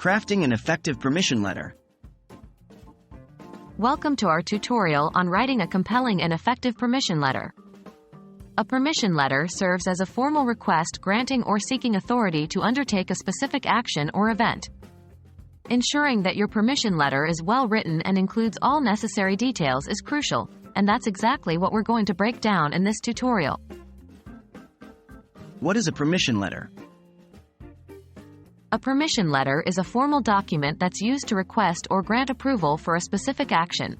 Crafting an effective permission letter. Welcome to our tutorial on writing a compelling and effective permission letter. A permission letter serves as a formal request granting or seeking authority to undertake a specific action or event. Ensuring that your permission letter is well written and includes all necessary details is crucial, and that's exactly what we're going to break down in this tutorial. What is a permission letter? A permission letter is a formal document that's used to request or grant approval for a specific action.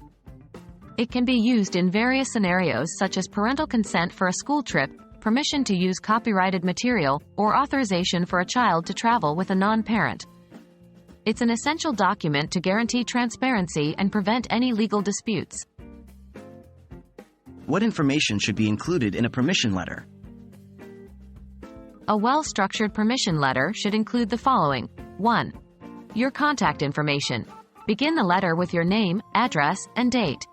It can be used in various scenarios such as parental consent for a school trip, permission to use copyrighted material, or authorization for a child to travel with a non-parent. It's an essential document to guarantee transparency and prevent any legal disputes. What information should be included in a permission letter? A well-structured permission letter should include the following. 1. Your contact information. Begin the letter with your name, address, and date.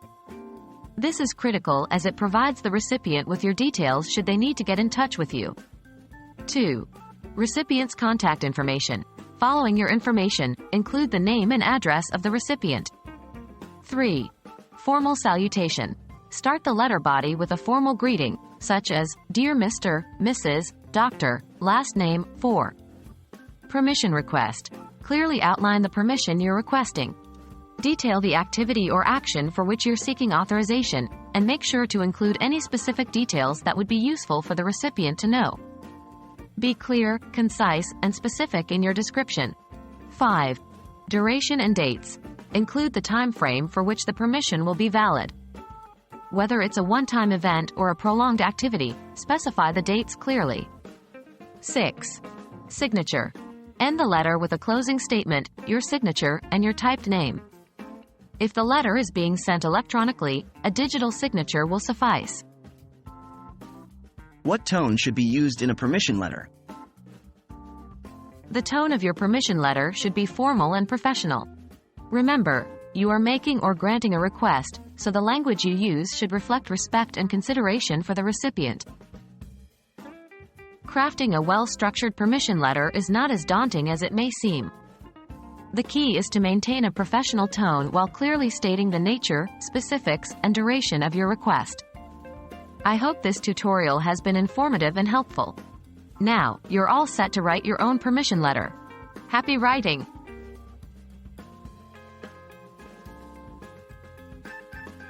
This is critical as it provides the recipient with your details should they need to get in touch with you. 2. Recipient's contact information. Following your information, include the name and address of the recipient. 3. Formal salutation. Start the letter body with a formal greeting, such as, Dear Mr., Mrs., Dr., last name. 4. Permission request. Clearly outline the permission you're requesting. Detail the activity or action for which you're seeking authorization, and make sure to include any specific details that would be useful for the recipient to know. Be clear, concise, and specific in your description. 5. Duration and dates. Include the time frame for which the permission will be valid. Whether it's a one-time event or a prolonged activity, specify the dates clearly. 6. Signature. End the letter with a closing statement, your signature, and your typed name. If the letter is being sent electronically, a digital signature will suffice. What tone should be used in a permission letter? The tone of your permission letter should be formal and professional. Remember, you are making or granting a request, so the language you use should reflect respect and consideration for the recipient. Crafting a well-structured permission letter is not as daunting as it may seem. The key is to maintain a professional tone while clearly stating the nature, specifics, and duration of your request. I hope this tutorial has been informative and helpful. Now, you're all set to write your own permission letter. Happy writing!